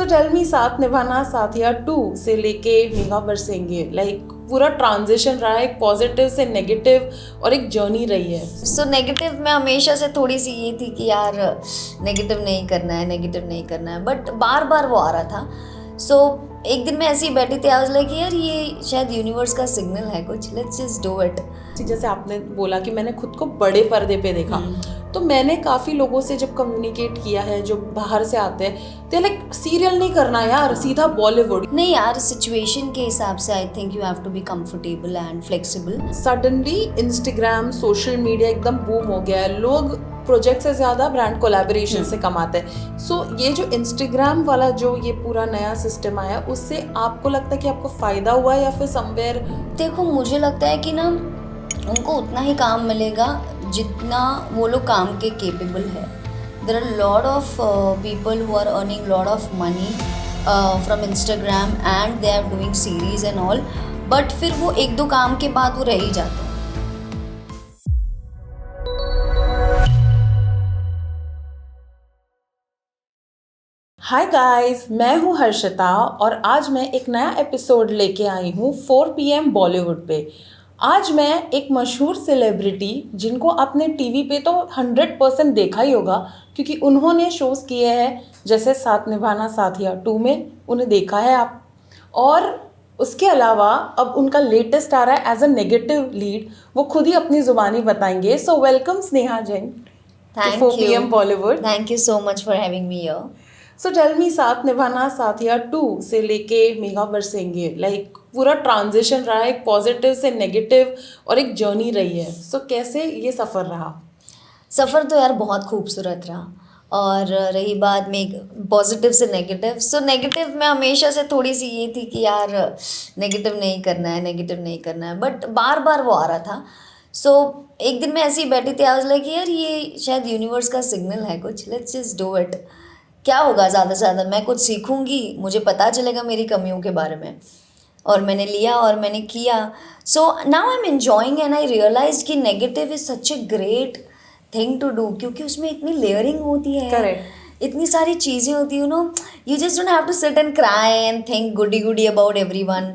सो tell me, Saath Nibhana Saathiya 2 से लेके Megha Barsenge, like पूरा ट्रांजिशन रहा है, एक पॉजिटिव से नेगेटिव और एक जर्नी रही है। सो नेगेटिव में हमेशा से थोड़ी सी ये थी कि यार नेगेटिव नहीं करना है, नेगेटिव नहीं करना है, बट बार बार वो आ रहा था। सो एक दिन मैं ऐसे ही बैठी थी, आज लाइक यार ये शायद यूनिवर्स का सिग्नल है कुछ, लेट्स जस्ट डू इट। जैसे आपने बोला कि मैंने खुद को बड़े पर्दे पे देखा, तो मैंने काफ़ी लोगों से जब कम्युनिकेट किया है जो बाहर से आते हैं, तो लाइक सीरियल नहीं करना यार, सीधा बॉलीवुड। नहीं यार, सिचुएशन के हिसाब से I think you have to be comfortable and flexible. Suddenly Instagram, social media एकदम बूम हो गया है, लोग प्रोजेक्ट से ज़्यादा ब्रांड कोलैबोरेशन से कमाते हैं। सो ये जो इंस्टाग्राम वाला जो ये पूरा नया सिस्टम आया, उससे आपको लगता है कि आपको फ़ायदा हुआ है या फिर समवेयर? देखो, मुझे लगता है कि ना उनको उतना ही काम मिलेगा जितना वो लोग काम के केपेबल है। There are lot of people who are earning lot of money from Instagram and they are doing series and all, but फिर वो एक दो काम के बाद वो रह ही जाते हैं। हाय गाइस, मैं हूँ हर्षिता और आज मैं एक नया एपिसोड लेके आई हूँ 4 PM बॉलीवुड पे। आज मैं एक मशहूर सेलिब्रिटी, जिनको आपने टीवी पे तो 100% देखा ही होगा, क्योंकि उन्होंने शोज़ किए हैं, जैसे साथ निभाना साथिया 2 में उन्हें देखा है आप, और उसके अलावा अब उनका लेटेस्ट आ रहा है एज अ नेगेटिव लीड, वो खुद ही अपनी ज़ुबानी बताएंगे। So welcome Sneha Jain thank 4 you PM Bollywood. Thank you so much for having me here. So tell me, Saath Nibhana Saathiya 2 से लेके मेगा बरसेंगे, लाइक पूरा ट्रांजिशन रहा है, एक पॉजिटिव से नेगेटिव और एक जर्नी रही है। सो कैसे ये सफ़र रहा? सफ़र तो यार बहुत खूबसूरत रहा। और रही बात में पॉजिटिव से नेगेटिव, सो नेगेटिव में हमेशा से थोड़ी सी ये थी कि यार नेगेटिव नहीं करना है, नेगेटिव नहीं करना है, बट बार बार वो आ रहा था। सो एक दिन मैं ऐसे ही बैठी थी, आज लाइक यार ये शायद यूनिवर्स का सिग्नल है कुछ, लेट्स जस्ट डू इट। क्या होगा, ज़्यादा से ज़्यादा मैं कुछ सीखूंगी, मुझे पता चलेगा मेरी कमियों के बारे में। और मैंने लिया और मैंने किया। So now I am enjoying and I realise कि negative is such a great thing to do, क्योंकि उसमें इतनी लेयरिंग होती है। Correct. इतनी सारी चीज़ें होती है, you just don't have to sit and cry and think goody goody about everyone.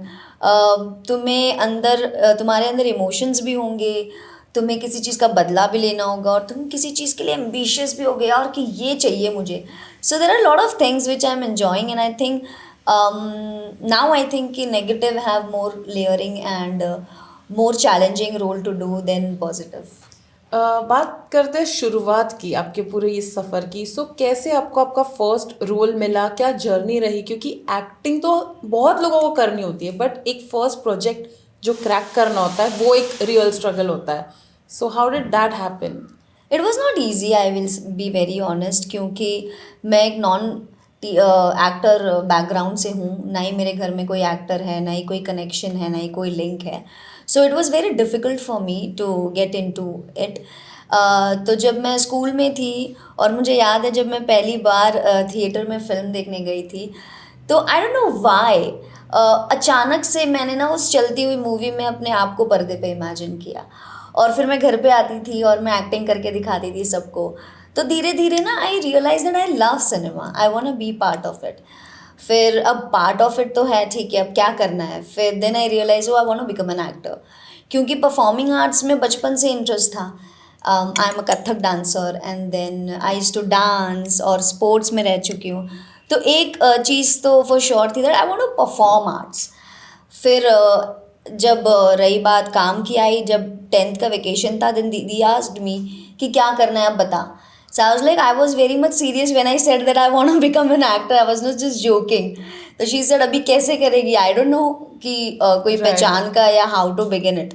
तुम्हें अंदर तुम्हारे अंदर इमोशंस भी होंगे, तुम्हें किसी चीज़ का बदला भी लेना होगा, और तुम किसी चीज़ के लिए एम्बिशियस भी होगे यार कि ये चाहिए मुझे। So there are lot of things which I am enjoying and I think now I think कि negative have more layering and more challenging role to do than positive. बात करते हैं शुरुआत की आपके पूरे इस सफ़र की। सो कैसे आपको आपका फर्स्ट रोल मिला, क्या जर्नी रही? क्योंकि एक्टिंग तो बहुत लोगों को करनी होती है, बट एक फर्स्ट प्रोजेक्ट जो क्रैक करना होता है वो एक रियल स्ट्रगल होता है। So how did that happen? It was not easy, I will be very honest, क्योंकि मैं एक नॉन एक्टर बैकग्राउंड से हूँ। ना ही मेरे घर में कोई एक्टर है, ना ही कोई कनेक्शन है, ना ही कोई लिंक है। So it was very difficult for me to get in to it. तो जब मैं स्कूल में थी, और मुझे याद है जब मैं पहली बार थिएटर में फ़िल्म देखने गई थी, तो आई डोंट नो व्हाई अचानक से मैंने ना उस चलती हुई मूवी में अपने आप को पर्दे पे इमेजिन किया। और फिर मैं घर पे आती थी और मैं एक्टिंग करके दिखाती थी सबको। तो धीरे धीरे ना I realise that I love cinema, I want to be part of it. फिर अब पार्ट ऑफ इट तो है, ठीक है, अब क्या करना है? फिर then I realize I want to become an actor, क्योंकि परफॉर्मिंग आर्ट्स में बचपन से इंटरेस्ट था। I am a Kathak dancer and then I used to dance, और स्पोर्ट्स में रह चुकी हूँ। तो एक चीज़ तो फॉर श्योर थी that I want to perform arts. फिर जब रही बात काम की आई, जब 10th का वेकेशन था, देन दीदी आस्क्ड मी कि क्या करना है अब बता। So I was like, I was very much serious when I said that I want to become an actor. I was not just joking. तो she said, अभी कैसे करेगी? I don't know कि कोई पहचान का या how to begin it.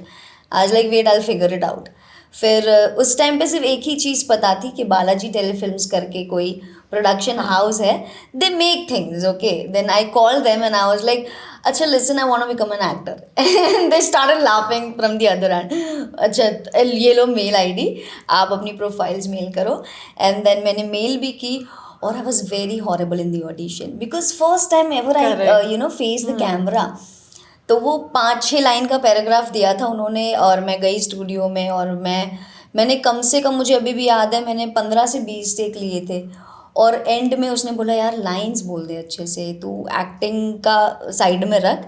I was like, wait, I'll figure it out. फिर उस टाइम पे सिर्फ एक ही चीज़ पता थी कि बालाजी टेलीफिल्म्स करके कोई प्रोडक्शन हाउस है, they make things, okay. Then I call them and I was like, अच्छा listen, I want to become an actor. And they started laughing from the other end. अच्छा ये लो मेल आईडी, आप अपनी profiles mail करो। And then मैंने mail भी की, और I was very horrible in the audition, because first time ever I face the camera. तो वो 5-6 लाइन का पैराग्राफ दिया था उन्होंने, और मैं गई स्टूडियो में, और मैंने कम से कम, मुझे अभी भी याद है, मैंने 15 से 20 टेक लिए थे। और एंड में उसने बोला यार लाइंस बोल दे अच्छे से, तू एक्टिंग का साइड में रख,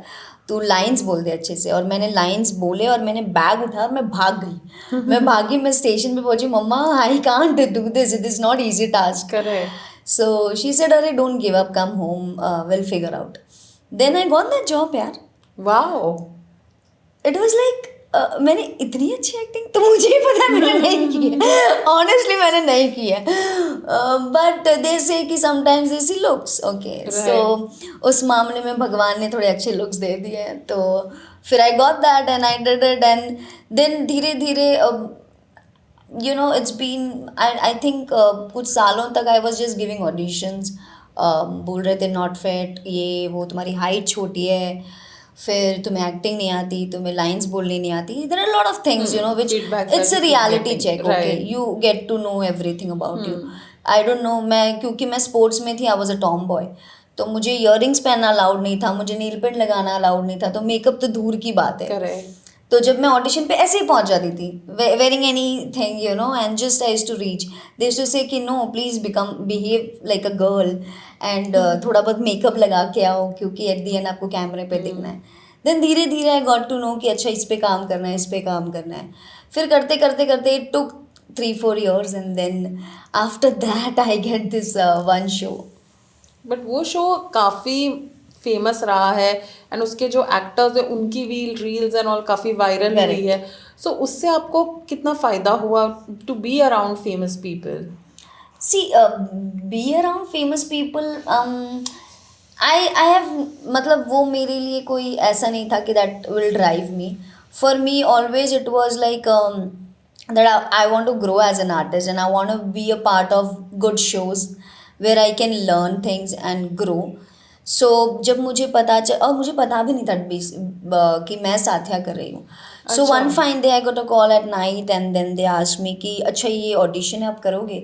तू लाइंस बोल दे अच्छे से। और मैंने लाइंस बोले और मैंने बैग उठा और मैं भाग गई। मैं भागी, मैं स्टेशन पे पहुंची, mama I can't do this, it is not easy task. Correct. So she said अरे don't give up, come home, will figure out. Then I got that job यार। वाओ। इट वॉज लाइक मैंने इतनी अच्छी acting तो मुझे ही पता है मैंने नहीं की है, ऑनेस्टली मैंने नहीं की है, बट दे से कि sometimes they see looks, okay. So उस मामले में भगवान ने थोड़े अच्छे लुक्स दे दिए हैं, तो फिर I got that and I did it. And then धीरे धीरे you know it's been, I think कुछ सालों तक I was just giving auditions. बोल रहे थे नॉट फिट, ये वो, तुम्हारी हाइट छोटी है, फिर तुम्हें एक्टिंग नहीं आती, तुम्हें लाइंस बोलनी नहीं आती, there are lot of things you know which it's a reality check, okay, you get to know everything about you. I don't know, मैं क्योंकि मैं स्पोर्ट्स में थी, I was a tomboy, तो मुझे ईयरिंग्स पहनना अलाउड नहीं था, मुझे नील पेंट लगाना अलाउड नहीं था, तो मेकअप तो दूर की बात है। करेक्ट। तो जब मैं ऑडिशन पे ऐसे ही पहुंच जाती थी, wearing anything you know, and just I used to reach, they used to say कि no please behave like a girl एंड थोड़ा बहुत मेकअप लगा के आओ, क्योंकि एट दी एंड आपको कैमरे पे दिखना है। देन धीरे धीरे आई गॉट टू नो कि अच्छा इस पे काम करना है, इस पे काम करना है। फिर करते करते करते it took 3-4 years and then after that I get this one show. But वो शो काफ़ी फेमस रहा है एंड उसके जो एक्टर्स हैं उनकी भी रील्स एंड ऑल काफ़ी वायरल हुई है। सो उससे आपको कितना फ़ायदा हुआ to be around famous people? See, be around famous people, I have, मतलब वो मेरे लिए कोई ऐसा नहीं था कि that will drive me. For me, always it was like that I want to grow as an artist and I want to be a part of good shows where I can learn things and grow. So जब मुझे पता और मुझे पता भी नहीं था कि मैं साथिया कर रही हूँ। So one fine day I got a call at night and then they asked me कि अच्छा ये ऑडिशन है, आप करोगे?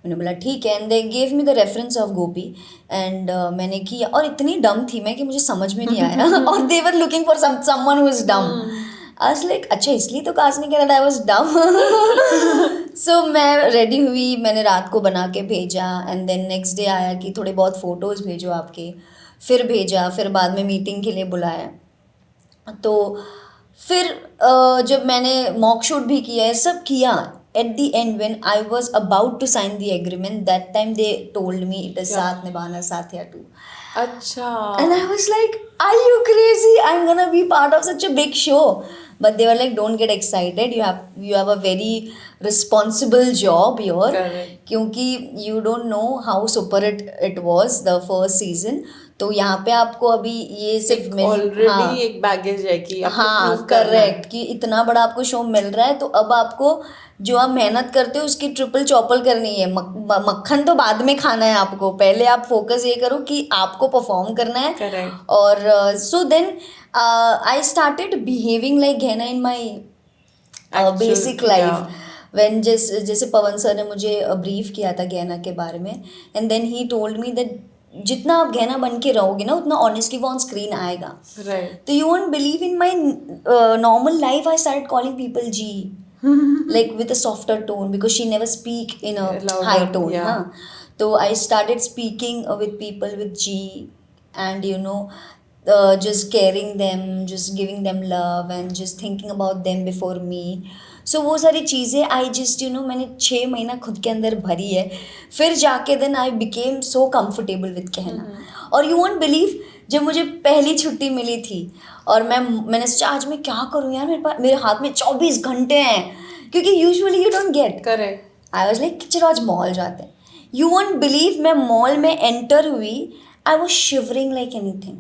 मैंने बोला ठीक है, and they gave me the reference of Gopi and मैंने किया, और इतनी डम थी मैं कि मुझे समझ में नहीं आया और they were looking for someone who is dumb. I was like अच्छा इसलिए तो कास्ट नहीं किया, दैट आई वाज डम। सो मैं रेडी हुई, मैंने रात को बना के भेजा एंड देन नेक्स्ट डे आया कि थोड़े बहुत फ़ोटोज़ भेजो आपके, फिर भेजा, फिर बाद में मीटिंग के लिए बुलाया। तो फिर जब मैंने मॉक शूट भी किया है, सब किया, at the end when I was about to sign the agreement, that time they told me it is Saath Nibhana Saathiya 2. अच्छा। And I was like, are you crazy? I'm gonna be part of such a big show. But they were like, don't get excited, you have a very responsible job here. Correct. क्योंकि you don't know how super it was the first season. तो यहाँ पे आपको अभी ये सिर्फ already एक baggage है कि आपको हाँ करेक्ट, कि इतना बड़ा आपको शो मिल रहा है, तो अब आपको जो आप मेहनत करते हो उसकी ट्रिपल चौपल करनी है। मक्खन तो बाद में खाना है आपको, पहले आप फोकस ये करो कि आपको परफॉर्म करना है। Correct. और so then I started behaving like Gehna in my basic life. When जैसे पवन सर ने मुझे ब्रीफ किया था गहना के बारे में, and then he told me that जितना आप गहना बन के रहोगे ना उतना ऑनेस्टली वो ऑन स्क्रीन आएगा। तो you won't believe in my normal life I started calling people ji, like with a softer tone because she never speak in a high tone. So I started speaking with people with G and you know just caring them, just giving them love and just thinking about them before me. So वो सारी चीज़ें I just you know मैंने 6 महीना खुद के अंदर भरी है, फिर जाके then I became so comfortable with कहना। और you won't believe जब मुझे पहली छुट्टी मिली थी और मैंने सोचा आज मैं क्या करूँ यार, मेरे हाथ में 24 घंटे हैं, क्योंकि usually you don't get. Correct. I was like चलो आज मॉल जाते हैं। यू वोंट बिलीव मैं मॉल में एंटर हुई, I was shivering like anything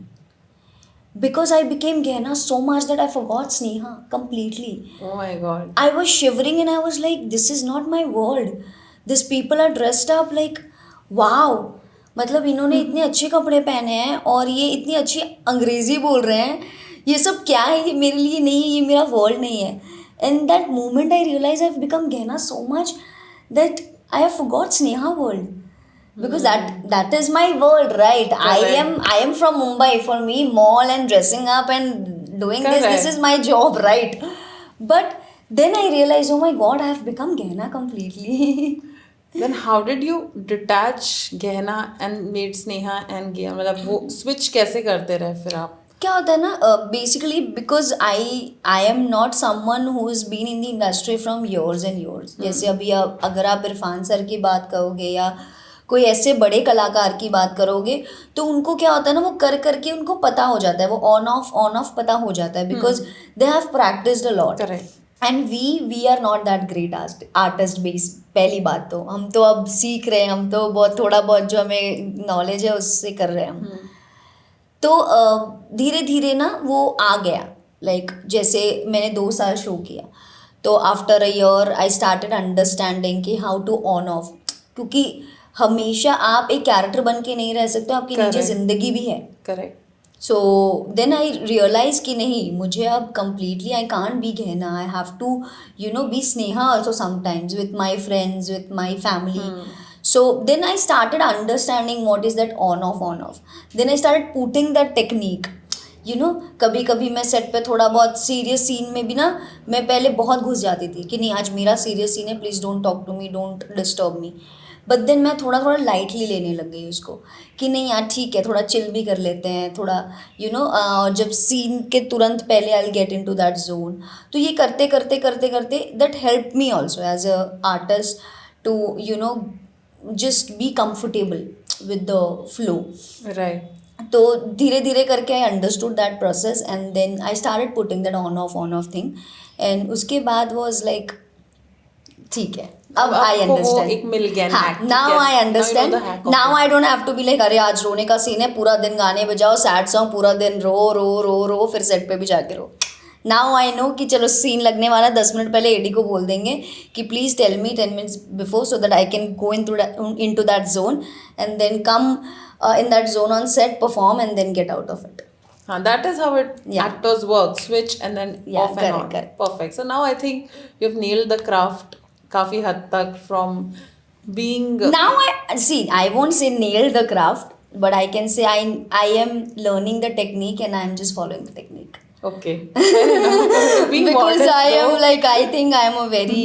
because I became Gehna so much that I forgot Sneha completely. Oh my God. I was shivering and I was like this is not my world. These people are dressed up like wow. मतलब इन्होंने इतने अच्छे कपड़े पहने हैं और ये इतनी अच्छी अंग्रेज़ी बोल रहे हैं, ये सब क्या है, ये मेरे लिए नहीं है, ये मेरा वर्ल्ड नहीं है। And that moment I realized I've become Gehna so much that I have forgot Sneha world. Because that is my world, right? Correct. I am from Mumbai. For me, mall and dressing up and doing this is my job, right? But then I realized, oh my God, I have become Gehna completely. Then how did you detach गहना and made Sneha and Gia, मतलब वो switch कैसे करते रहे फिर आप? क्या होता है ना, basically because I am not someone who is been in the industry from years and years. जैसे अभी अगर आप इरफान सर की बात करोगे या कोई ऐसे बड़े कलाकार की बात करोगे, तो उनको क्या होता है ना, वो कर करके उनको पता हो जाता है, वो ऑन ऑफ पता हो जाता है, because they have practised a lot. Correct. And we are not that great artist base. पहली बात तो हम तो अब सीख रहे हैं, हम तो बहुत थोड़ा बहुत जो हमें नॉलेज है उससे कर रहे हैं हम. तो धीरे धीरे ना वो आ गया. लाइक जैसे मैंने 2 साल शो किया, तो after a year I started understanding कि हाउ टू ऑन ऑफ. क्योंकि हमेशा आप एक कैरेक्टर बन के नहीं रह सकते, आपकी निजी Correct. जिंदगी भी है. Correct. So then I realise कि नहीं, मुझे अब completely I can't be Gehna. I have to be Sneha also sometimes with my friends, with my family. So then I started understanding what is that on off. Then I started putting that technique. कभी कभी मैं set पे थोड़ा बहुत serious scene में भी ना, मैं पहले बहुत घुस जाती थी कि नहीं आज मेरा सीरियस सीन है, please don't talk to me, don't disturb me. But then मैं थोड़ा थोड़ा लाइटली लेने लग गई उसको, कि नहीं यार ठीक है, थोड़ा चिल भी कर लेते हैं थोड़ा. जब सीन के तुरंत पहले I will get in to that zone. तो ये करते करते करते करते that help me also as a artist to just be comfortable with the flow. Right. तो धीरे धीरे करके I understood that process and then I started putting that on off thing. And उसके बाद वाज लाइक ठीक है, अब I understand. एक मिल गया हाँ, now I understand. Now I don't have to be like अरे आज रोने का सीन है, पूरा दिन गाने बजाओ सैड सॉन्ग, पूरा दिन रो रो रो रो, फिर सेट पे भी जाके रो. नाउ आई नो कि चलो सीन लगने वाला, 10 मिनट पहले एडी को बोल देंगे कि please tell me 10 minutes before so that I can go in to that zone and then come in that zone on set, perform and then get out of it. That is how actors work, switch and then off and on. Correct. Perfect. So now I think you've nailed the craft काफी हद तक from being. Now I won't say nail the craft, but I can say I am learning the technique and I am just following the technique. Okay. Being Because modest, I am though. like, I think I am a very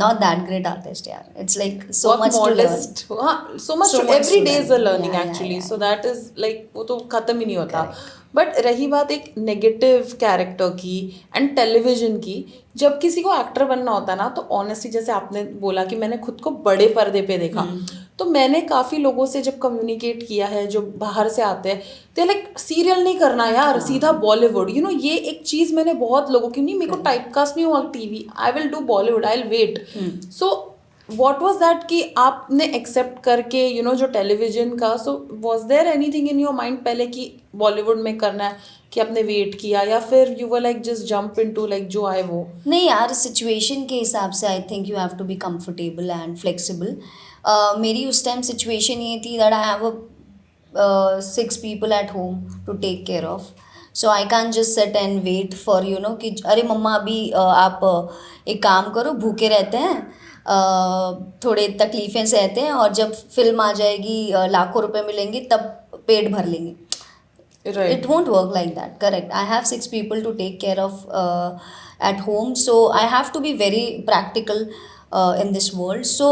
not that great artist. Yeah, it's like so बहुत much to learn. modest. हाँ, so much So to much every to day is a learn. learning Yeah, actually. yeah. So that is like वो तो खत्म ही नहीं होता. But रही बात एक नेगेटिव कैरेक्टर की एंड टेलीविजन की, जब किसी को एक्टर बनना होता है ना, तो ऑनेस्टली जैसे आपने बोला कि मैंने खुद को बड़े पर्दे पे देखा, तो मैंने काफ़ी लोगों से जब कम्युनिकेट किया है जो बाहर से आते हैं, तो लाइक सीरियल नहीं करना यार, सीधा बॉलीवुड. ये एक चीज़ मैंने बहुत लोगों की, नहीं मेरे को टाइपकास्ट नहीं हुआ TV, I will do Bollywood, I will wait. So what was that कि आपने एक्सेप्ट करके जो टेलीविजन का, so was there anything in your mind पहले कि बॉलीवुड में करना है, कि आपने वेट किया, या फिर you were like just jump into like जो आए वो? नहीं यार, सिचुएशन के हिसाब से I think you have to be comfortable and flexible. मेरी उस टाइम सिचुएशन ये थी that I have 6 people at home to take care of. So I can't just sit and wait for कि अरे मम्मा अभी आप एक काम करो, भूखे रहते हैं, थोड़े तकलीफ़ें सहते हैं, और जब फिल्म आ जाएगी लाखों रुपए मिलेंगे तब पेट भर लेंगे. Right. It won't work like that. Correct. I have 6 people to take care of at home, so I have to be very practical in this world. So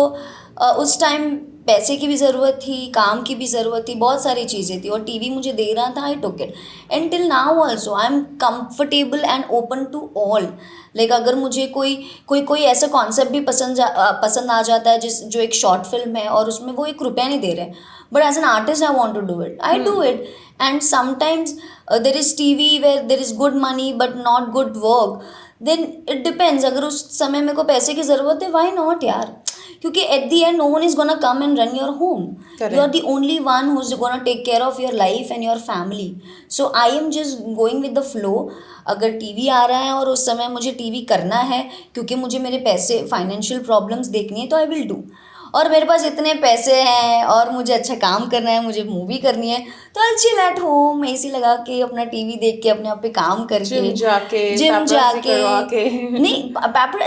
उस टाइम पैसे की भी ज़रूरत थी, काम की भी ज़रूरत थी, बहुत सारी चीज़ें थी, और टीवी मुझे दे रहा था. I took it and till now also I am comfortable and open to all. Like अगर मुझे कोई ऐसा कॉन्सेप्ट भी पसंद आ जाता है जो एक शॉर्ट फिल्म है और उसमें वो 1 रुपया नहीं दे रहे, but as an artist I want to do it, I do it. And sometimes there is TV where there is good money but not good work. Then it depends. अगर उस समय मेरे को पैसे की ज़रूरत है, वाई नॉट यार, क्योंकि at the end no one is gonna come and run your home. You are the only one who is gonna take care of your life and your family. So I am just going with the flow. अगर TV आ रहा है और उस समय मुझे TV करना है क्योंकि मुझे मेरे पैसे फाइनेंशियल प्रॉब्लम्स देखनी है, तो आई विल डू. और मेरे पास इतने पैसे हैं और मुझे अच्छा काम करना है, मुझे मूवी करनी है, तो आई चिल एट होम, एसी लगा के अपना टीवी देख के अपने आप पे काम करके, जिम जाके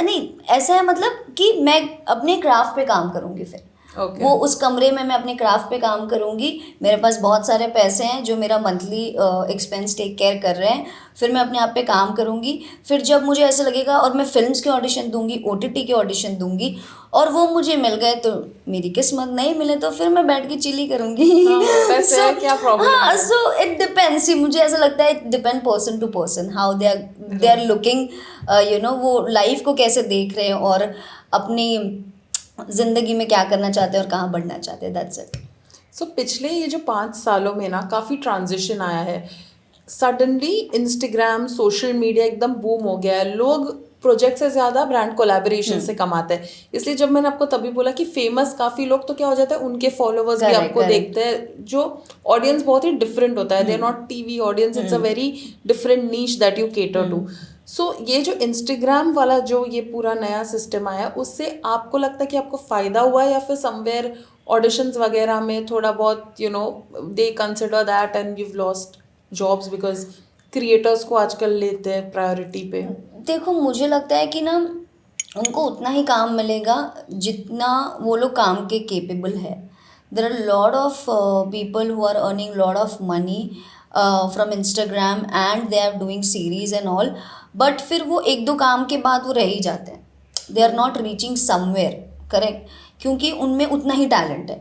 नहीं, ऐसा है मतलब कि मैं अपने क्राफ्ट पे काम करूँगी फिर. Okay. वो उस कमरे में मैं अपने क्राफ्ट पे काम करूँगी, मेरे पास बहुत सारे पैसे हैं जो मेरा मंथली एक्सपेंस टेक केयर कर रहे हैं, फिर मैं अपने आप पे काम करूँगी, फिर जब मुझे ऐसा लगेगा और मैं फिल्म्स के ऑडिशन दूंगी, OTT के ऑडिशन दूंगी और वो मुझे मिल गए तो मेरी किस्मत, नहीं मिले तो फिर मैं बैठ के चिली करूँगी। पैसे है, क्या प्रॉब्लम हाँ, है? सो इट डिपेंड्स, मुझे ऐसा लगता है it depend person to person how they are looking, वो लाइफ को कैसे देख रहे हैं और अपनी जिंदगी में क्या करना चाहते हैं और कहाँ बढ़ना चाहते हैं, दैट्स इट। सो पिछले ये जो 5 सालों में ना काफ़ी ट्रांजिशन आया है, सडनली इंस्टाग्राम सोशल मीडिया एकदम बूम हो गया है, लोग प्रोजेक्ट से ज़्यादा ब्रांड कोलैबोरेशन से कमाते हैं। इसलिए जब मैंने आपको तभी बोला कि फेमस काफ़ी लोग तो क्या हो जाता है, उनके फॉलोअर्स भी आपको देखते हैं, जो ऑडियंस बहुत ही डिफरेंट होता है, they are not TV audience, it's a very different niche that you cater to. So ये जो इंस्टाग्राम वाला जो ये पूरा नया सिस्टम आया, उससे आपको लगता है कि आपको फ़ायदा हुआ है या फिर समवेयर ऑडिशंस वगैरह में थोड़ा बहुत they consider that and you've lost jobs because creators को आजकल लेते हैं प्रायोरिटी पे? देखो, मुझे लगता है कि ना उनको उतना ही काम मिलेगा जितना वो लोग काम के केपेबल है। There are lot of people who are earning lot of money from Instagram and they are doing series and all, but फिर वो एक दो काम के बाद वो रह ही जाते हैं, they are not reaching somewhere, correct, क्योंकि उनमें उतना ही टैलेंट है,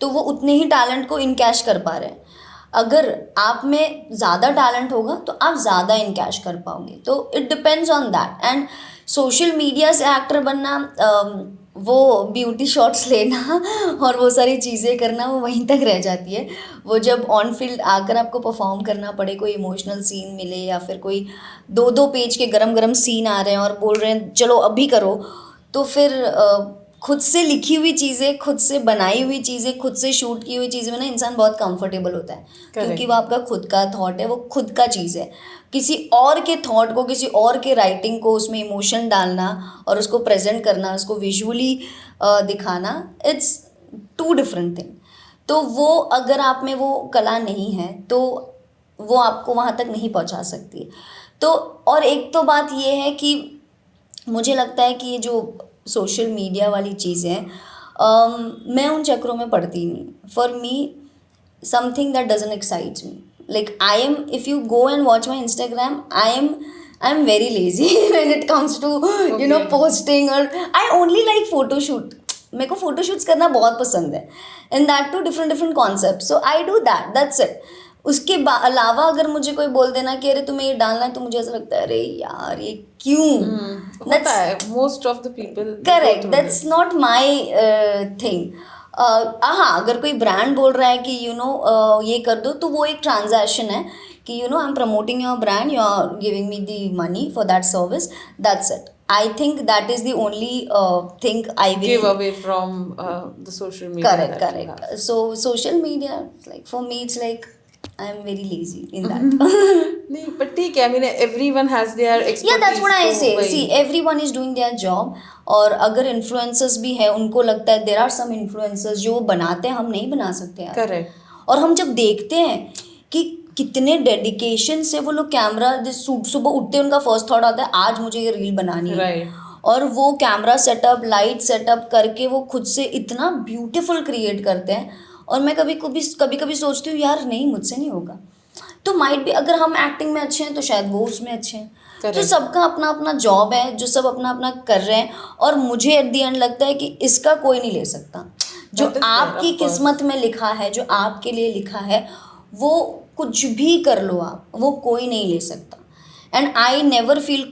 तो वो उतने ही टैलेंट को इनकैश कर पा रहे हैं। अगर आप में ज़्यादा टैलेंट होगा तो आप ज़्यादा इनकैश कर पाओगे, तो it depends on that. And social media से एक्टर बनना, वो ब्यूटी शॉट्स लेना और वो सारी चीज़ें करना, वो वहीं तक रह जाती है। वो जब ऑन फील्ड आकर आपको परफॉर्म करना पड़े, कोई इमोशनल सीन मिले या फिर कोई 2-2 पेज के गरम गरम सीन आ रहे हैं और बोल रहे हैं चलो अभी करो, तो फिर खुद से लिखी हुई चीज़ें, खुद से बनाई हुई चीज़ें, खुद से शूट की हुई चीज़ें में ना इंसान बहुत कंफर्टेबल होता है, क्योंकि वो आपका खुद का थॉट है, वो खुद का चीज़ है। किसी और के थॉट को, किसी और के राइटिंग को, उसमें इमोशन डालना और उसको प्रेजेंट करना, उसको विजुअली दिखाना, इट्स टू डिफरेंट थिंग। तो वो अगर आप में वो कला नहीं है तो वो आपको वहाँ तक नहीं पहुँचा सकती। तो और एक तो बात ये है कि मुझे लगता है कि ये जो सोशल मीडिया वाली चीज़ें हैं, मैं उन चक्रों में पड़ती नहीं। For me something that doesn't excites me, like I am, if you go and watch my Instagram, I am very lazy when it comes to posting, और आई ओनली लाइक फोटोशूट। मेरे को फोटोशूट्स करना बहुत पसंद है, and that too different concept, so I do that, that's it. उसके अलावा अगर मुझे कोई बोल देना कि अरे तुम्हें ये डालना है, तो मुझे ऐसा लगता है अरे यार ये क्यों, होता है most of the people, correct, that's not my thing. हाँ, अगर कोई ब्रांड बोल रहा है कि ये कर दो, तो वो एक ट्रांजैक्शन है कि I am promoting your brand, you are giving me the money for that service, that's it. I think that is the only thing I will give away from the social media. Correct. So social media, like for me, it's like I am very lazy in that. नहीं, but ठीक है, I mean everyone has their expertise. Yeah, that's what I say. See, everyone is doing their job. और अगर influencers भी है, उनको लगता है there are some influencers जो बनाते हैं, हम नहीं बना सकते यार। Correct. और हम जब देखते हैं कि कितने डेडिकेशन से वो लोग कैमरा, सुबह उठते उनका फर्स्ट थॉट आता है आज मुझे ये रील बनानी है, और वो कैमरा सेटअप, लाइट सेटअप करके वो खुद से इतना ब्यूटीफुल क्रिएट करते हैं। और मैं कभी कभी सोचती हूँ यार नहीं, मुझसे नहीं होगा। तो माइट भी अगर हम एक्टिंग में अच्छे हैं तो शायद वो उसमें अच्छे हैं। तो सबका अपना अपना जॉब है, जो सब अपना अपना कर रहे हैं, और मुझे एट दी एंड लगता है कि इसका कोई नहीं ले सकता। जो आपकी किस्मत में लिखा है, जो आपके लिए लिखा है, वो कुछ भी कर लो आप, वो कोई नहीं ले सकता। And I never feel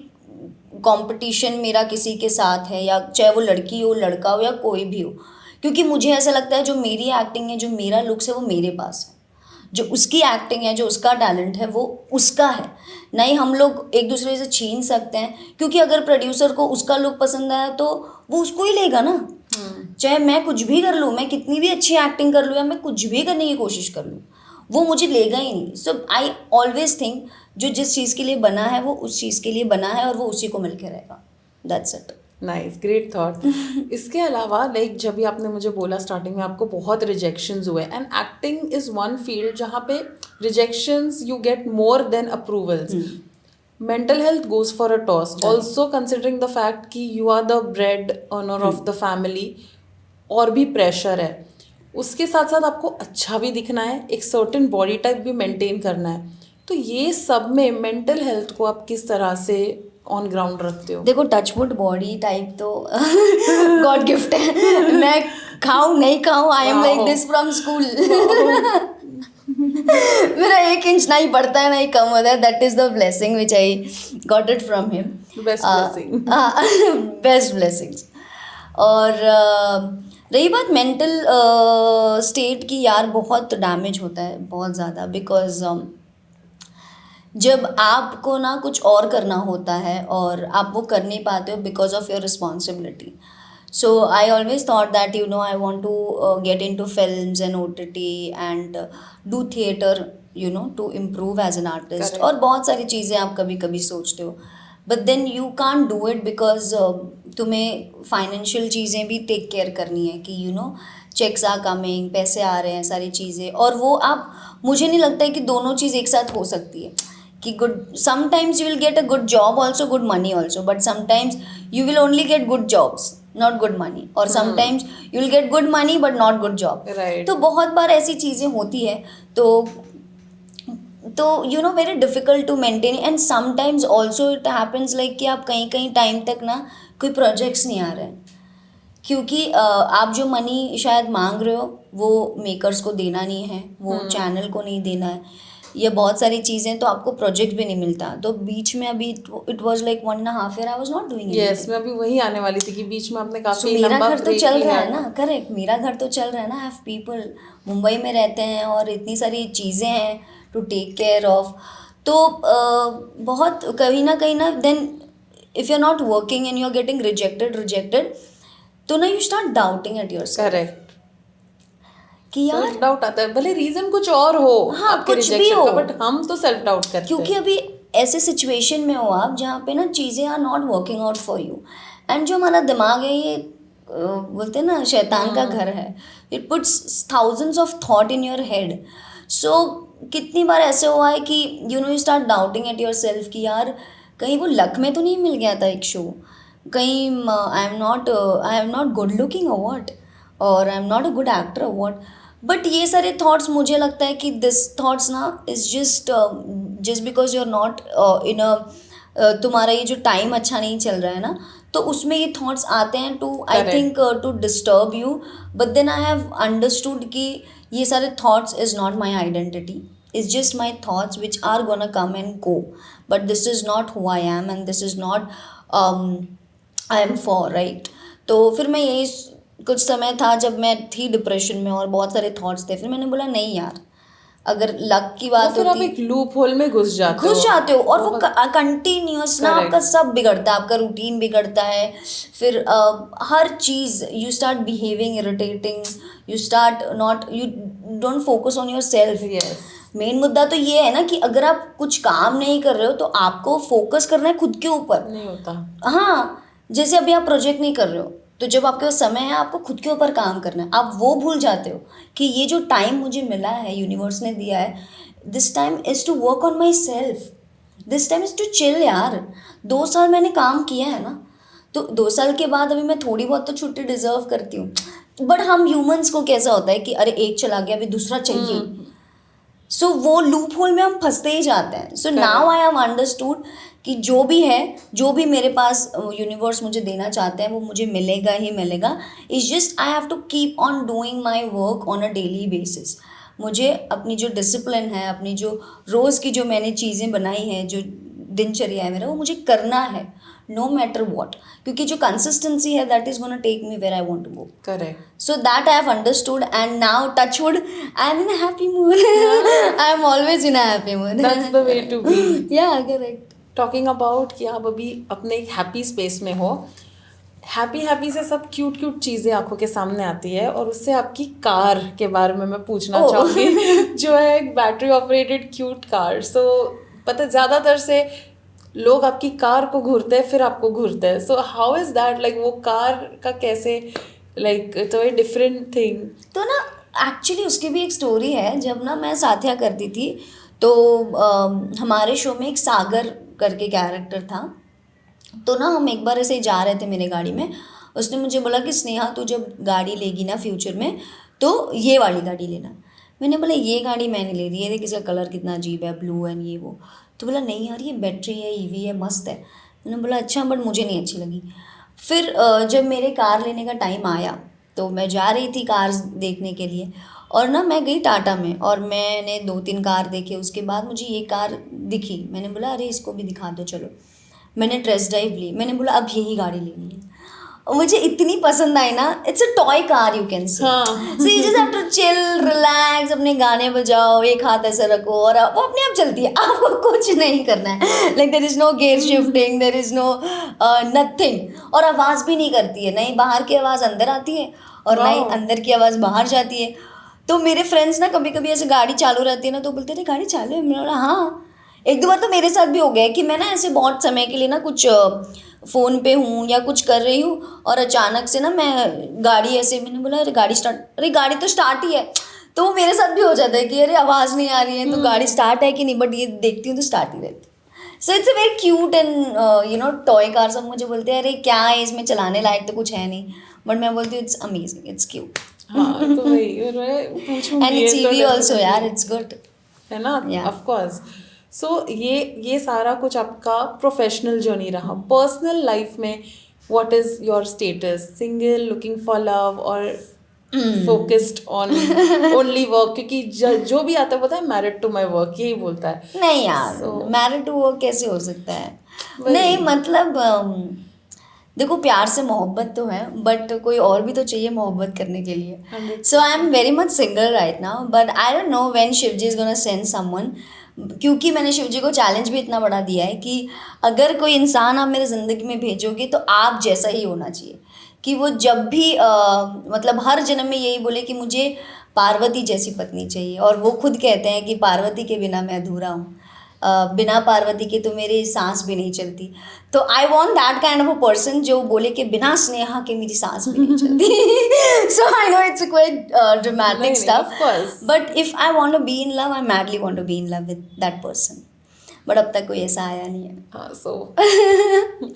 competition मेरा किसी के साथ है, या चाहे वो लड़की हो, लड़का हो, या कोई भी हो, क्योंकि मुझे ऐसा लगता है जो मेरी एक्टिंग है, जो मेरा लुक्स है, वो मेरे पास है। जो उसकी एक्टिंग है, जो उसका टैलेंट है, वो उसका है। नहीं हम लोग एक दूसरे से छीन सकते हैं, क्योंकि अगर प्रोड्यूसर को उसका लुक पसंद आया तो वो उसको ही लेगा ना। चाहे मैं कुछ भी कर लूँ, मैं कितनी भी अच्छी एक्टिंग कर लूँ, या मैं कुछ भी करने की कोशिश कर लूँ, वो मुझे लेगा ही नहीं। सो आई ऑलवेज थिंक जो जिस चीज़ के लिए बना है वो उस चीज़ के लिए बना है, और वो उसी को मिलकर रहेगा। That's it. Nice, great thought. इसके अलावा लाइक जब भी आपने मुझे बोला स्टार्टिंग में आपको बहुत रिजेक्शंस हुए, and acting is one field जहाँ पे rejections you get more than approvals. Mental health goes for a toss, also considering the fact कि you are the bread earner of the family. और भी pressure है, उसके साथ साथ आपको अच्छा भी दिखना है, एक सर्टेन बॉडी टाइप भी मेंटेन करना है। तो ये सब में मेंटल हेल्थ को आप किस तरह से ऑन ग्राउंड रखते हो? देखो, टचवुड बॉडी टाइप तो गॉड गिफ्ट है। मैं खाऊं नहीं खाऊं, I am like this from school. मेरा 1 इंच नहीं बढ़ता है, नहीं कम होता है। That is the blessing which I got it from him. Best blessing. Best blessings. और रही बात मेंटल स्टेट की, यार बहुत डैमेज होता है, बहुत ज़्यादा। बिकॉज जब आपको ना कुछ और करना होता है और आप वो कर नहीं पाते हो because of your responsibility. So I always thought that I want to get into films and OTT and do theatre, to improve as an artist. Correct. और बहुत सारी चीज़ें आप कभी कभी सोचते हो, but then you can't do it because तुम्हें फाइनेंशियल चीज़ें भी टेक केयर करनी है कि चेक्स आर कमिंग, पैसे आ रहे हैं, सारी चीज़ें। और वो आप, मुझे नहीं लगता है कि दोनों चीज़ एक साथ हो सकती है कि good, sometimes you will get a good job also, good money also, but sometimes you will only get good jobs, not good money. और sometimes you will get good money but not good job. Right. तो बहुत बार ऐसी चीज़ें होती है, तो very difficult to maintain. And sometimes also it happens like कि आप कहीं कहीं टाइम तक ना कोई प्रोजेक्ट्स नहीं आ रहे हैं, क्योंकि आप जो मनी शायद मांग रहे हो वो मेकर्स को देना नहीं है, वो चैनल को नहीं देना है, ये बहुत सारी चीज़ें, तो आपको प्रोजेक्ट भी नहीं मिलता। तो बीच में अभी it was like 1.5 year I was not doing yes, मैं अभी वही आने वाली थी कि बीच में आपने काफी मेरा लंबा घर तो break चल लिया रहा है ना। करेक्ट, मेरा घर तो चल रहा है ना। आई हैव पीपल मुंबई में रहते हैं और इतनी सारी चीज़ें हैं टू टेक केयर ऑफ। तो बहुत कहीं ना then if you are not working and you are getting rejected, तो ना you start doubting at yourself. Correct, कि यार सेल्फ डाउट आता है, भले रीजन कुछ और हो हाँ, आपके कुछ भी रिजेक्शन हो, का, बट हम तो सेल्फ डाउट करते हैं। क्योंकि अभी ऐसे सिचुएशन में हो आप जहाँ पे ना चीज़ें are not working out for you. And जो हमारा दिमाग है, ये बोलते हैं ना शैतान का घर है। It puts thousands of thought in your head. So कितनी बार ऐसे हुआ है कि you start doubting at yourself कि यार कहीं वो लक में तो नहीं मिल गया था एक शो, कहीं I am not good looking और व्हाट, और I am not a good actor और व्हाट। बट ये सारे थॉट्स, मुझे लगता है कि दिस थॉट्स ना is just because you are not in a, तुम्हारा ये जो टाइम अच्छा नहीं चल रहा है ना, तो उसमें ये थॉट्स आते हैं to, I think, to disturb you. But then I have understood कि ये सारे thoughts is not my identity, is just my thoughts which are gonna come and go, but this is not who I am and this is not I am for, right. तो फिर मैं यही, कुछ समय था जब मैं थी डिप्रेशन में और बहुत सारे थॉट्स थे, फिर मैंने बोला नहीं यार, अगर लक की बात फिर आप होती, एक लूप होल में घुस जाते हो और वो कंटिन्यूअस ना आपका सब बिगड़ता है, आपका रूटीन बिगड़ता है। फिर हर चीज़, you start behaving irritating, you start not, you don't focus on yourself. Yes, main मुद्दा तो ये है ना कि अगर आप कुछ काम नहीं कर रहे हो तो आपको फोकस करना है खुद के ऊपर, नहीं होता। हाँ, जैसे अभी आप प्रोजेक्ट नहीं कर रहे हो, तो जब आपके पास समय है आपको खुद के ऊपर काम करना है। आप वो भूल जाते हो कि ये जो टाइम मुझे मिला है, यूनिवर्स ने दिया है, this time is to work on myself, this time is to chill. यार 2 साल मैंने काम किया है ना, तो 2 साल के बाद अभी मैं थोड़ी बहुत तो छुट्टी डिजर्व करती हूँ। बट हम ह्यूमंस को कैसा होता है कि अरे एक चला गया, अभी दूसरा चाहिए। सो वो लूप होल में हम फंसते ही जाते हैं। सो नाउ आई हैव अंडरस्टूड कि जो भी है, जो भी मेरे पास यूनिवर्स मुझे देना चाहते हैं वो मुझे मिलेगा ही मिलेगा। It's just I have to keep on doing my work on a daily basis. मुझे अपनी जो डिसिप्लिन है, अपनी जो रोज़ की जो मैंने चीज़ें बनाई हैं, जो दिनचर्या है मेरा, वो मुझे करना है नो मैटर वॉट, क्योंकि जो कंसिस्टेंसी है that is gonna take me where I want to go. Correct. So that I have understood, and now touch wood, I am in a happy mood. I am always in a happy mood. That's the way to be. Yeah, correct. Talking about कि आप अभी अपने एक happy space में हो, happy से सब cute चीज़ें आंखों के सामने आती है, और उससे आपकी कार के बारे में मैं पूछना चाहूँगी जो है एक बैटरी ऑपरेटेड क्यूट कार। सो पता है ज़्यादातर से लोग आपकी कार को घूरते हैं, फिर आपको घूरते हैं। So how is that, like वो कार का कैसे, लाइक तो ये डिफरेंट थिंग। तो ना एक्चुअली उसकी भी एक स्टोरी है। जब ना मैं साथिया करती थी तो हमारे शो में एक सागर करके कैरेक्टर था। तो ना हम एक बार ऐसे ही जा रहे थे मेरे गाड़ी में, उसने मुझे बोला कि स्नेहा तू जब गाड़ी लेगी ना फ्यूचर में तो ये वाली गाड़ी लेना। मैंने बोला ये गाड़ी मैं नहीं ले रही है, देख इसका कलर कितना अजीब है, ब्लू एंड ये वो। तो बोला नहीं यार ये बैटरी है, ईवी है, मस्त है। मैंने बोला अच्छा बट मुझे नहीं अच्छी लगी। फिर जब मेरे कार लेने का टाइम आया तो मैं जा रही थी कार्स देखने के लिए, और ना मैं गई टाटा में और मैंने 2-3 कार देखे। उसके बाद मुझे ये कार दिखी, मैंने बोला अरे इसको भी दिखा दो चलो। मैंने टेस्ट ड्राइव ली, मैंने बोला अब यही गाड़ी लेनी है, और मुझे इतनी पसंद आई ना। It's a toy car you can say. So you just have to chill, relax, अपने गाने बजाओ, एक हाथ ऐसे रखो और वो अपने आप चलती है, आपको कुछ नहीं करना है। Like there is no gear shifting, there is no nothing. और आवाज़ भी नहीं करती है, नहीं बाहर की आवाज़ अंदर आती है और नहीं अंदर की आवाज़ बाहर जाती है। तो मेरे फ्रेंड्स ना कभी कभी ऐसे गाड़ी चालू रहती है ना तो बोलते थे गाड़ी चालू है। मैंने बोला हाँ। एक दो बार तो मेरे साथ भी हो गया है कि मैं ना ऐसे बहुत समय के लिए ना कुछ फ़ोन पे हूँ या कुछ कर रही हूँ और अचानक से ना मैं गाड़ी ऐसे, मैंने बोला अरे गाड़ी स्टार्ट, अरे गाड़ी तो स्टार्ट ही है। तो वो मेरे साथ भी हो जाता है कि अरे आवाज़ नहीं आ रही है तो गाड़ी स्टार्ट है कि नहीं, बट ये देखती हूँ तो स्टार्ट ही रहती है। So it's a very cute and you know toy car. सब मुझे बोलते हैं अरे क्या है इसमें, चलाने लायक तो कुछ है नहीं, बट मैं बोलती हूँ इट्स अमेजिंग, इट्स क्यूट। हाँ तो वही और मैं पूछूंगी एंड इट्स ये तो ईवी ऑल्सो definitely, यार, इट्स गुड। है ना, Yeah. Of course. सो ये सारा कुछ आपका प्रोफेशनल जर्नी रहा। पर्सनल लाइफ में what is your status, single, looking for love और फोकस्ड ऑन ओनली वर्क? क्योंकि जो भी आता है बोलता है मैरिड टू माय वर्क, यही बोलता है। नहीं यार, So, मैरिड टू वो कैसे हो सकता है? वही। नहीं मतलब देखो प्यार से मोहब्बत तो है बट कोई और भी तो चाहिए मोहब्बत करने के लिए। 100%. So I am very much single right now, but I don't know when Shivji is gonna send someone. क्योंकि मैंने शिवजी को चैलेंज भी इतना बड़ा दिया है कि अगर कोई इंसान आप मेरे ज़िंदगी में भेजोगे तो आप जैसा ही होना चाहिए। कि वो जब भी मतलब हर जन्म में यही बोले कि मुझे पार्वती जैसी पत्नी चाहिए, और वो खुद कहते हैं कि पार्वती के बिना मैं अधूरा हूँ, बिना पार्वती के तो मेरी सांस भी नहीं चलती। तो I want that kind of a person जो बोले कि बिना स्नेहा के मेरी सांस भी नहीं चलती। So I know it's quite dramatic नहीं, stuff, of course. But if I want to be in love, I madly want to be in love with that person, but अब तक कोई ऐसा आया नहीं है। हाँ, so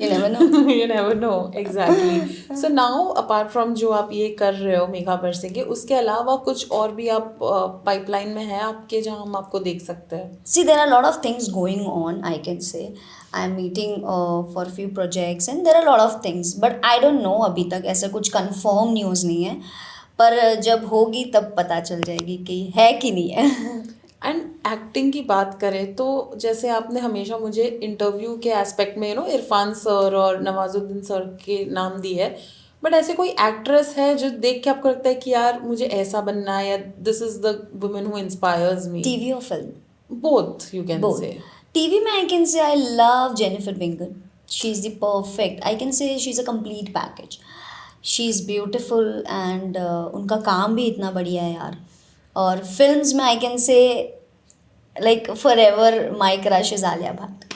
you never know. you never know exactly. So now apart from जो आप ये कर रहे हो मेघा बरसेंगे, उसके अलावा कुछ और भी आप पाइपलाइन में है आपके जहाँ हम आपको देख सकते हैं? See, there are a lot of things going on, I can say. I am meeting for few projects and there are a lot of things. But I don't know, अभी तक ऐसा कुछ confirm न्यूज़ नहीं है, पर जब होगी तब पता चल जाएगी कि है कि नहीं है। एंड एक्टिंग की बात करें तो जैसे आपने हमेशा मुझे इंटरव्यू के एस्पेक्ट में इरफान सर और नवाजुद्दीन सर के नाम दिए है, बट ऐसे कोई एक्ट्रेस है जो देख के आपको लगता है कि यार मुझे ऐसा बनना है, या this is the woman who inspires me? TV or film? Both you can Both. से। TV में I can say I love Jennifer Winger. She's the perfect. I can say she's a complete package. She's beautiful and उनका काम भी इतना बढ़िया है यार। और फिल्म्स में I can say like forever my crush is Alia Bhatt.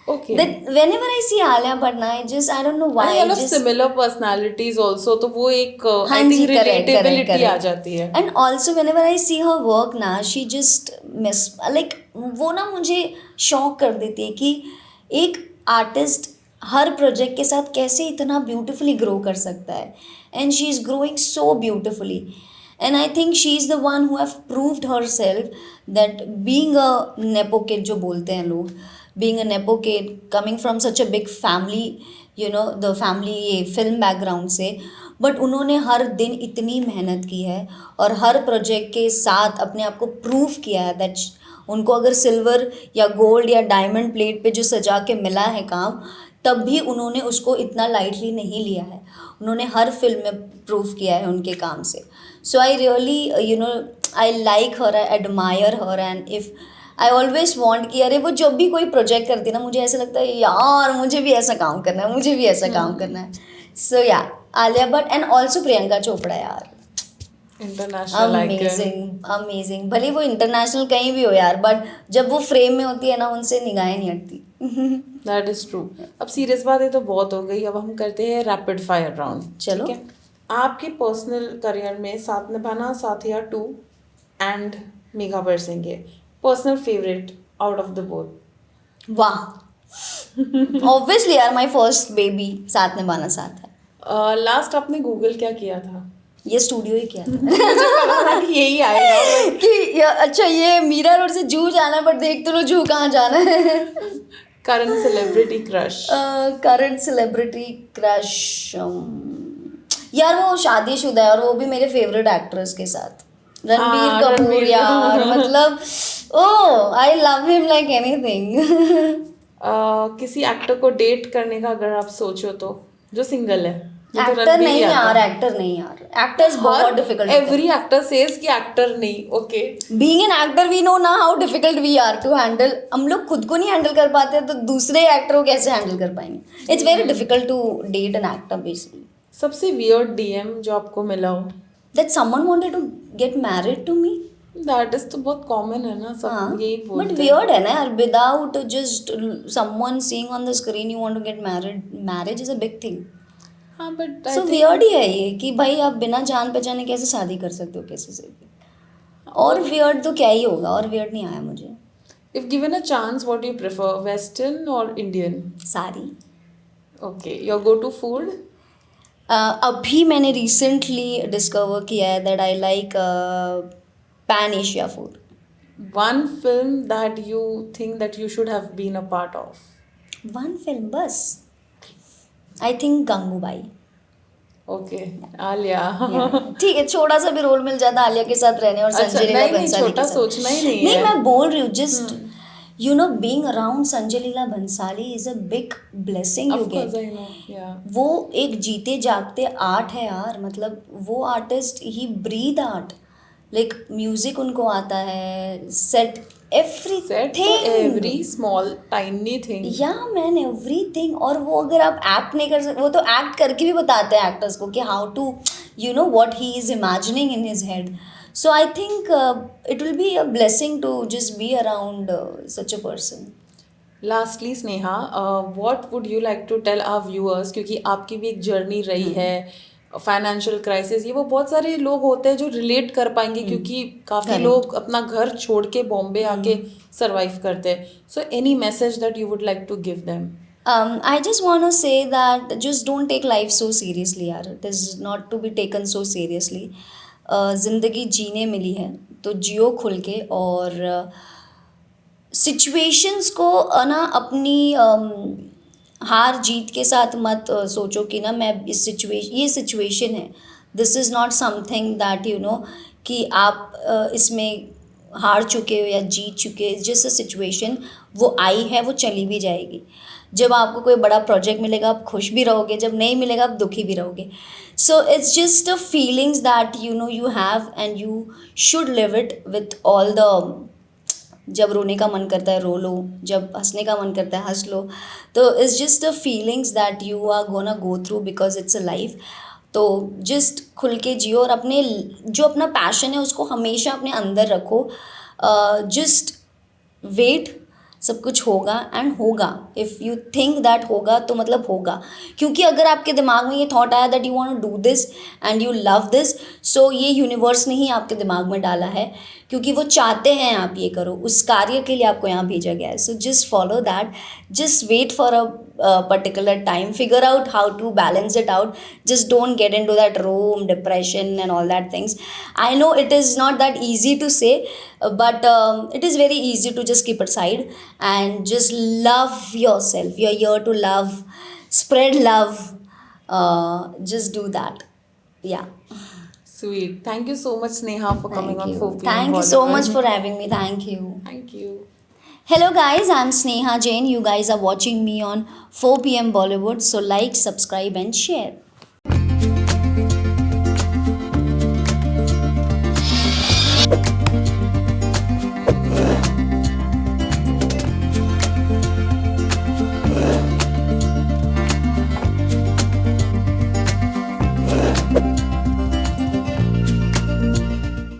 Okay, That whenever I see Alia Bhatt ना I don't know why I just similar personalities also, तो वो एक हाँ आई जी, थिंक correct, रिलेटेबिलिटी आ correct. जाती है। And also whenever I see her work ना she just miss like वो ना मुझे शॉक कर देती है कि एक आर्टिस्ट हर प्रोजेक्ट के साथ कैसे इतना ब्यूटिफुली ग्रो कर सकता है, and she is growing so beautifully. And I think she is the one who have proved her self that being a nepo kid जो बोलते हैं लोग, being a nepo kid coming from such a big family, you know the family film background से, but उन्होंने हर दिन इतनी मेहनत की है और हर प्रोजेक्ट के साथ अपने आप को प्रूव किया है दैट उनको अगर सिल्वर या गोल्ड या डायमंड प्लेट पे जो सजा के मिला है काम, तब भी उन्होंने उसको इतना लाइटली नहीं लिया है। उन्होंने हर फिल्म में प्रूव किया है उनके काम से। So I really you know I like her, I admire her, and if I always want कि अरे वो जब भी कोई प्रोजेक्ट करती है ना मुझे ऐसा लगता है यार मुझे भी ऐसा काम करना है, मुझे भी ऐसा काम करना है। सो या आलिया भट्ट एंड ऑल्सो प्रियंका चोपड़ा यार, इंटरनेशनल अमेजिंग अमेजिंग। भले वो इंटरनेशनल कहीं भी हो यार, बट जब वो फ्रेम में होती है ना उनसे निगाहें नहीं हटती। That is true. अब सीरियस बात है तो बहुत हो गई, अब हम करते हैं रैपिड फायर राउंड। चलो। ठीक है, आपके पर्सनल करियर में Saath Nibhana, Saathiya 2 and Megha Barsenge, personal favourite out of the both? वाह, ऑब्वियसली यार my first baby Saath Nibhana साथ है। लास्ट आपने गूगल क्या किया था? ये स्टूडियो ही क्या था मुझे पता था कि यही आएगा। कि अच्छा ये मीरा रोड से जू जाना है, बट देख तो लो जू कहाँ जाना है। Current celebrity crush? Current celebrity crush, यार वो शादीशुदा है और वो भी मेरे फेवरेट एक्ट्रेस के साथ, रणबीर कपूर रणबीर यार। कपूर। मतलब oh I love him like anything. किसी एक्टर को डेट करने का अगर आप सोचो तो, जो सिंगल है। मुझे एक्टर रणबीर नहीं याद यार, है। एक्टर नहीं यार, एक्टर्स बहुत डिफिकल्ट। एवरी एक्टर सेज कि एक्टर नहीं। Okay, being an actor we know ना how difficult we are to handle. हम लोग खुद को नहीं हैंडल कर पाते तो दूसरे एक्टर को कैसे हैंडल कर पाएंगे। It's very difficult to date an actor basically. सबसे वियर्ड डीएम जो आपको मिला हो? That someone wanted to get married to me. That is तो बहुत कॉमन है ना, सब यही बट बोलते हैं। वियर्ड है ना यार, without just someone seeing on the screen you want to get married. Marriage is a big thing. हाँ, बट सो वियर्ड ही है ये कि भाई आप बिना जान पहचाने कैसे शादी कर सकते हो किसी से भी। और वियर्ड तो क्या ही होगा, और वियर्ड नहीं आया मुझे। If given a chance what you prefer, western और Indian? Sari. Okay, your go to food? अभी मैंने रिसेंटली डिस्कवर किया है that I like pan Asia food. One film that you think that you should have been a part of? One film बस, I think Gangubai. Okay, Alia. ठीक है, छोटा सा भी रोल मिल जाता आलिया के साथ रहने और अच्छा, संजय लीला नहीं, भंसाली छोटा के साथ। सोचना ही नहीं नहीं है। मैं बोल रही हूँ just you know being around Sanjay Leela Bhansali is a big blessing you Of course, get. I know. Yeah. वो एक जीते जागते आर्ट है यार। मतलब वो आर्टिस्ट ही ब्रीद आर्ट। लाइक म्यूजिक उनको आता है, set Set to everything. every small tiny thing. या मैन एवरीथिंग। और वो अगर आप एक्ट नहीं कर सकते, वो तो एक्ट करके भी बताते हैं एक्टर्स को कि how to you know what he is imagining in his head. So I think it will be a blessing to just be around such a person. Lastly, Sneha, what would you like to tell our viewers? क्योंकि आपकी भी एक journey रही है, financial crisis, ये वो बहुत सारे लोग होते हैं जो रिलेट कर पाएंगे, क्योंकि काफ़ी Correct. लोग अपना घर छोड़ के बॉम्बे आके सर्वाइव करते हैं. So any message that you would like to give them? I just want to say that just don't take life so seriously यार. It is not to be taken so seriously. ज़िंदगी जीने मिली है तो जियो खुल के। और सिचुएशंस को ना अपनी हार जीत के साथ मत सोचो कि ना मैं ये सिचुएशन है। This is not something that you know कि आप इसमें हार चुके हो या जीत चुके हो। जिस सिचुएशन वो आई है वो चली भी जाएगी। जब आपको कोई बड़ा प्रोजेक्ट मिलेगा आप खुश भी रहोगे, जब नहीं मिलेगा आप दुखी भी रहोगे। So it's just a feelings that you know you have and you should live it with all the. जब रोने का मन करता है रो लो, जब हंसने का मन करता है हंस लो। तो it's just a feelings that you are gonna go through because it's a life. तो जस्ट खुल के जियो और अपने जो अपना पैशन है उसको हमेशा अपने अंदर रखो। जस्ट वेट, सब कुछ होगा एंड होगा। इफ़ यू थिंक दैट होगा तो मतलब होगा। क्योंकि अगर आपके दिमाग में ये थॉट आया that you want to do this and you love this, so ये यूनिवर्स ने ही आपके दिमाग में डाला है, क्योंकि वो चाहते हैं आप ये करो, उस कार्य के लिए आपको यहाँ भेजा गया है। So just follow that, just wait for a particular time, figure out how to balance it out. Just don't get into that room depression and all that things. I know it is not that easy to say, but it is very easy to just keep aside and just love yourself. You're here to love, spread love. Just do that. Yeah. Sweet. Thank you so much, Sneha, for coming Thank on you. 4 p.m. Thank you so Bollywood. much for having me. Thank you. Thank you. Hello guys, I'm Sneha Jain. You guys are watching me on 4 p.m. Bollywood. So like, subscribe and share.